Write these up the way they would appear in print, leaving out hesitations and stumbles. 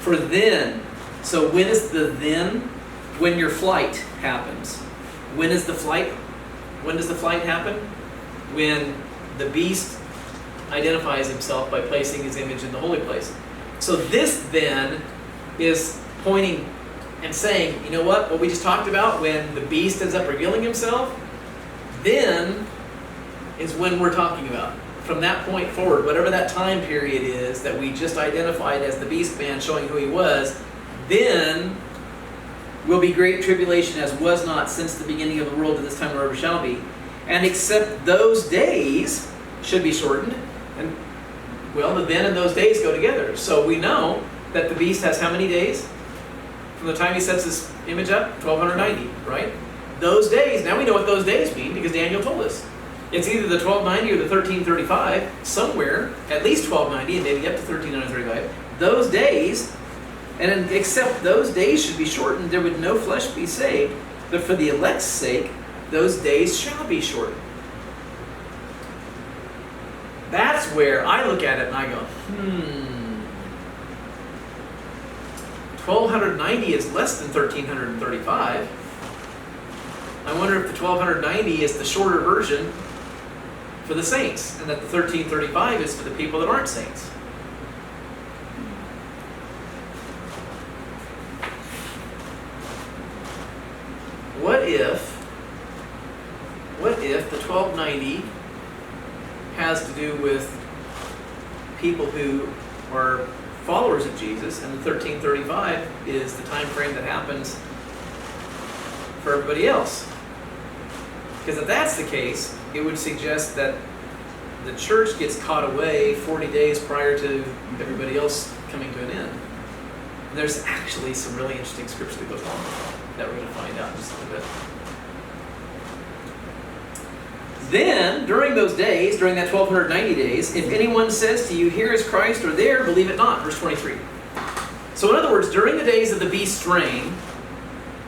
For then, so when is the then? When your flight happens. When is the flight? When does the flight happen? When the beast identifies himself by placing his image in the holy place. So this then is pointing and saying, you know what we just talked about, when the beast ends up revealing himself, then is when we're talking about. From that point forward, whatever that time period is that we just identified as the beast man showing who he was, then will be great tribulation as was not since the beginning of the world to this time or ever shall be. And except those days should be shortened. And well, the then and those days go together. So we know that the beast has how many days? From the time he sets his image up, 1290, right? Those days, now we know what those days mean because Daniel told us. It's either the 1290 or the 1335, somewhere, at least 1290 and maybe up to 1335. Those days, and except those days should be shortened, there would no flesh be saved. But for the elect's sake, those days shall be shortened. That's where I look at it and I go, 1290 is less than 1335. I wonder if the 1290 is the shorter version for the saints, and that the 1335 is for the people that aren't saints. What if the 1290 has to do with people who are followers of Jesus, and the 1335 is the time frame that happens for everybody else? Because if that's the case, it would suggest that the church gets caught away 40 days prior to everybody else coming to an end. And there's actually some really interesting scripture that goes along with that we're going to find out in just a little bit. Then, during those days, during that 1290 days, if anyone says to you, here is Christ, or there, believe it not. Verse 23. So in other words, during the days of the beast's reign,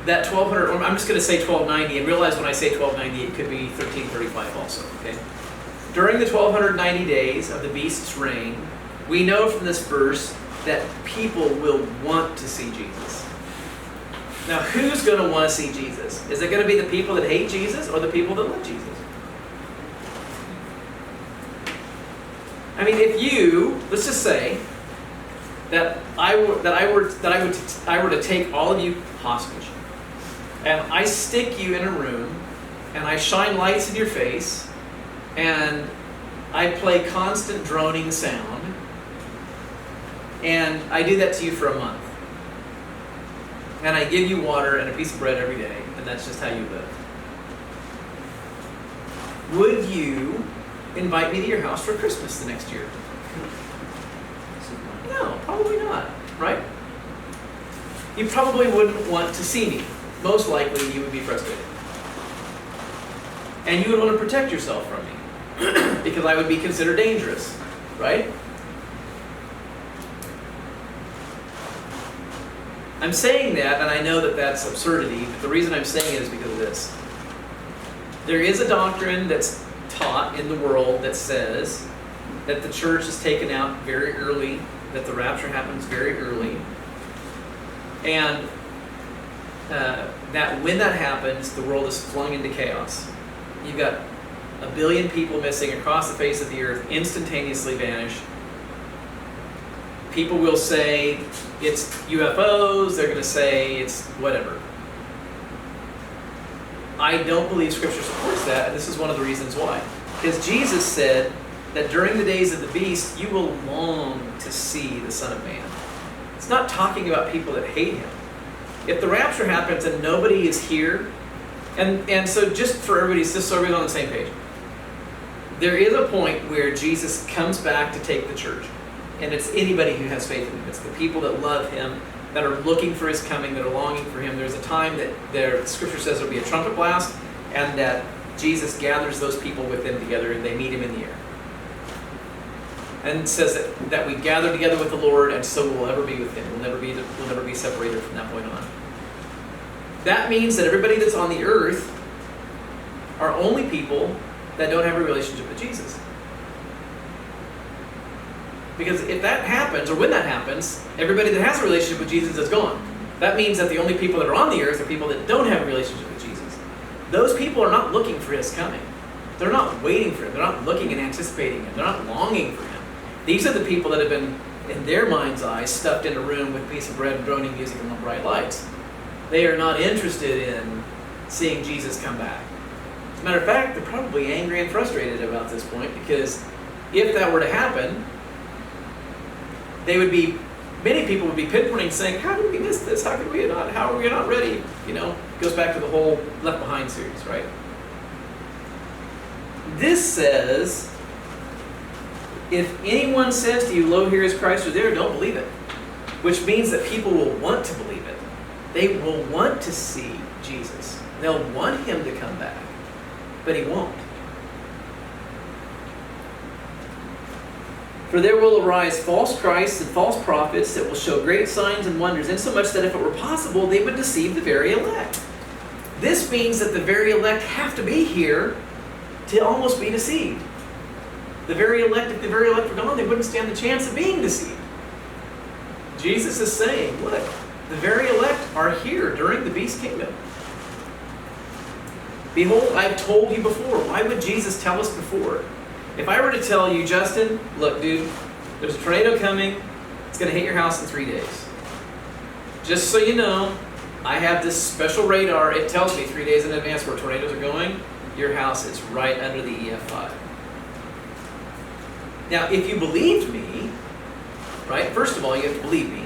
that 1200, or I'm just going to say 1290, and realize when I say 1290, it could be 1335 also, okay? During the 1290 days of the beast's reign, we know from this verse that people will want to see Jesus. Now, who's going to want to see Jesus? Is it going to be the people that hate Jesus or the people that love Jesus? I mean, if you, let's just say that I were to take all of you hostage, and I stick you in a room, and I shine lights in your face, and I play constant droning sound, and I do that to you for a month, and I give you water and a piece of bread every day, and that's just how you live. Would you invite me to your house for Christmas the next year? No, probably not, right? You probably wouldn't want to see me. Most likely you would be frustrated. And you would want to protect yourself from me because I would be considered dangerous, right? I'm saying that, and I know that that's absurdity, but the reason I'm saying it is because of this. There is a doctrine that's taught in the world that says that the church is taken out very early, that the rapture happens very early, and that when that happens, the world is flung into chaos. You've got 1 billion people missing across the face of the earth, instantaneously vanish. People will say it's UFOs, they're going to say it's whatever. I don't believe Scripture supports that, and this is one of the reasons why. Because Jesus said that during the days of the beast, you will long to see the Son of Man. It's not talking about people that hate him. If the rapture happens and nobody is here, and so just for everybody's, just so everybody's on the same page, there is a point where Jesus comes back to take the church. And it's anybody who has faith in him. It's the people that love him, that are looking for his coming, that are longing for him. There's a time that Scripture says there'll be a trumpet blast, and that Jesus gathers those people with him together, and they meet him in the air. And it says that we gather together with the Lord, and so we'll ever be with him. We'll never be separated from that point on. That means that everybody that's on the earth are only people that don't have a relationship with Jesus. Because if that happens, or when that happens, everybody that has a relationship with Jesus is gone. That means that the only people that are on the earth are people that don't have a relationship with Jesus. Those people are not looking for his coming. They're not waiting for him. They're not looking and anticipating him. They're not longing for him. These are the people that have been, in their mind's eye, stuffed in a room with a piece of bread and droning music and bright lights. They are not interested in seeing Jesus come back. As a matter of fact, they're probably angry and frustrated about this point, because if that were to happen, many people would be pinpointing, saying, how did we miss this? How are we not ready? Goes back to the whole Left Behind series, right? This says, if anyone says to you, lo, here is Christ, or there, don't believe it. Which means that people will want to believe it. They will want to see Jesus. They'll want him to come back. But he won't. For there will arise false Christs and false prophets that will show great signs and wonders, insomuch that if it were possible, they would deceive the very elect. This means that the very elect have to be here to almost be deceived. The very elect, if the very elect were gone, they wouldn't stand the chance of being deceived. Jesus is saying, look, the very elect are here during the beast kingdom. Behold, I've told you before. Why would Jesus tell us before? If I were to tell you, Justin, look, dude, there's a tornado coming. It's going to hit your house in 3 days. Just so you know, I have this special radar. It tells me 3 days in advance where tornadoes are going. Your house is right under the EF5. Now, if you believed me, right, first of all, you have to believe me.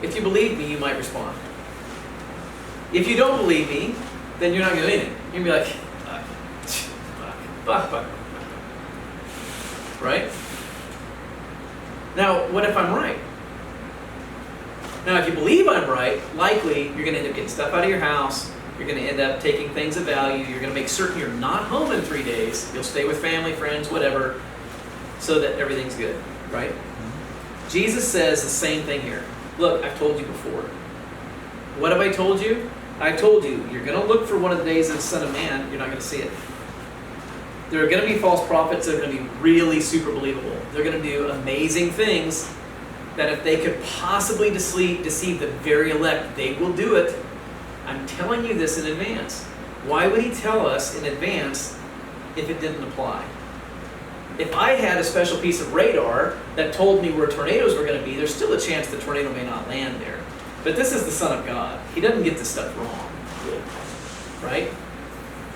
If you believe me, you might respond. If you don't believe me, then you're not going to do anything. You're going to be like, fuck. Right? Now, what if I'm right? Now, if you believe I'm right, likely you're going to end up getting stuff out of your house. You're going to end up taking things of value. You're going to make certain you're not home in 3 days. You'll stay with family, friends, whatever, so that everything's good, right? Jesus says the same thing here. Look, I've told you before. What have I told you? I told you, you're going to look for one of the days of the Son of Man. You're not going to see it. There are going to be false prophets that are going to be really super believable. They're going to do amazing things that if they could possibly deceive the very elect, they will do it. I'm telling you this in advance. Why would he tell us in advance if it didn't apply? If I had a special piece of radar that told me where tornadoes were going to be, there's still a chance the tornado may not land there. But this is the Son of God. He doesn't get this stuff wrong. Right?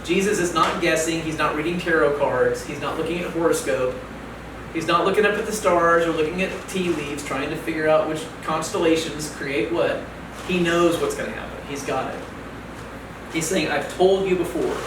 Jesus is not guessing. He's not reading tarot cards. He's not looking at horoscope. He's not looking up at the stars or looking at tea leaves, trying to figure out which constellations create what. He knows what's going to happen. He's got it. He's saying, I've told you before.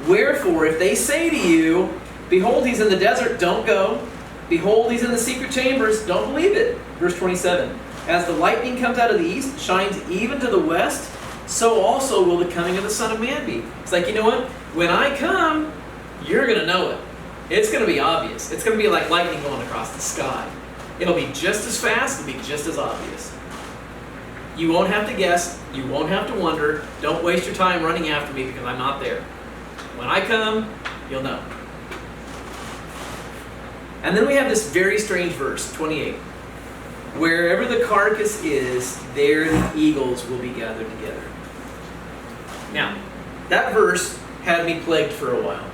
Wherefore, if they say to you, behold, he's in the desert, don't go. Behold, he's in the secret chambers, don't believe it. Verse 27. As the lightning comes out of the east, shines even to the west, so also will the coming of the Son of Man be. It's like, you know what? When I come, you're going to know it. It's going to be obvious. It's going to be like lightning going across the sky. It'll be just as fast, it'll be just as obvious. You won't have to guess. You won't have to wonder. Don't waste your time running after me because I'm not there. When I come, you'll know. And then we have this very strange verse, 28. Wherever the carcass is, there the eagles will be gathered together. Now, that verse had me plagued for a while.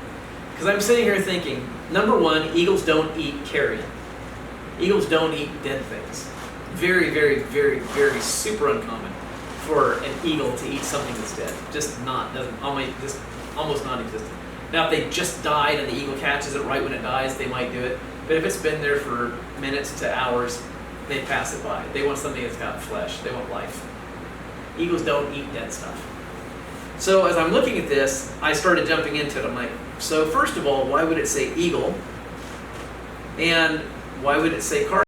Because I'm sitting here thinking, number one, eagles don't eat carrion. Eagles don't eat dead things. Very, very, very, very super uncommon for an eagle to eat something that's dead. Just almost non-existent. Now, if they just died and the eagle catches it right when it dies, they might do it. But if it's been there for minutes to hours, they pass it by. They want something that's got flesh. They want life. Eagles don't eat dead stuff. So as I'm looking at this, I started jumping into it. I'm like, so first of all, why would it say eagle? And why would it say carcass?